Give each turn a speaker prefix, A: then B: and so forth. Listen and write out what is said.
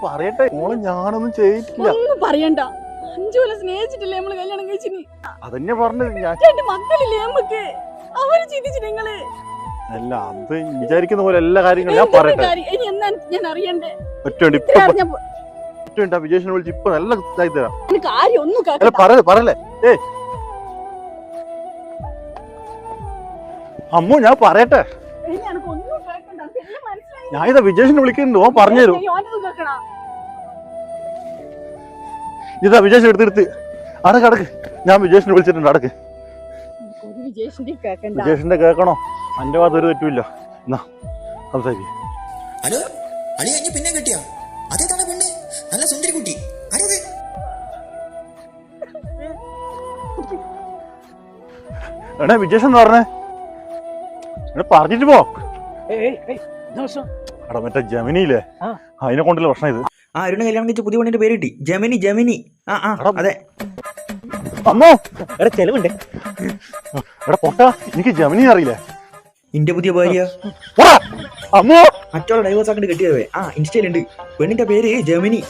A: പറയട്ടെ മോളെ, ഞാനൊന്നും ചെയ്തിട്ടില്ല.
B: ഒന്നും പറയണ്ട. 5 കൊല്ലം സ്നേഹിച്ചിട്ടില്ലേ നമ്മള് കല്യാണം കഴിച്ചിന്?
A: അതന്നെ പറഞ്ഞത്.
B: രണ്ട് മക്കളില്ലേ നമുക്ക്? അവര് ചിന്തിച്ചു നിങ്ങള്
A: അല്ല, അത് വിചാരിക്കുന്ന പോലെ എല്ലാ കാര്യങ്ങളും ഞാൻ പറയട്ടെ.
B: ഇനി എന്നാ ഞാൻ അറിയണ്ടേ?
A: വിജേഷിനെ വിളിച്ച് ഇപ്പൊ നല്ല ഇതായി തരാം.
B: ഒന്നും
A: പറയല്ലേ അമ്മോ, ഞാൻ പറയട്ടെ. ഞാൻ ഇതാ വിജേഷിനെ വിളിക്കുന്നുണ്ട്, ഓൻ പറഞ്ഞുതരും. ഇതാ വിജേഷ് എടുത്ത് അടക്ക്. ഞാൻ വിജേഷിനെ വിളിച്ചിട്ടുണ്ട്, അടക്ക്. വിജേഷിന്റെ കേൾക്കണോ? അന്റെ ഭാഗത്ത് ഒരു തെറ്റുമില്ല. എന്നാ സംസാരിക്കും.
C: ഹലോ അളിയ, പിന്നെ കിട്ടിയാ? അതേതാണ് പെണ്ണ്, നല്ല സുന്ദരി കുട്ടി.
A: എടാ വിജേഷ് എന്ന് പറഞ്ഞേ, പറഞ്ഞിട്ട് പോ. എടാ മറ്റേ ജമിനിയില്ലേ, അതിനെ കൊണ്ടുള്ള പ്രശ്നം ഇത്.
C: അരുണ് കല്യാണം കഴിച്ച പുതിയ പെണ്ണിന്റെ പേര് കിട്ടി, ജമിനി. അതെ.
A: അമ്മോ, എടാ ചെലവുണ്ട്. എടാ പൊട്ട, എനിക്ക് ജമിനി അറിയില്ലേ?
C: ഇന്റെ പുതിയ ഭാര്യ.
A: അമ്മോ,
C: മറ്റുള്ള ഡൈവേഴ്സ് ആക്കി കിട്ടിയതേ. ഇൻസ്റ്റയിലുണ്ട്, പെണ്ണിന്റെ പേര് ജമിനി.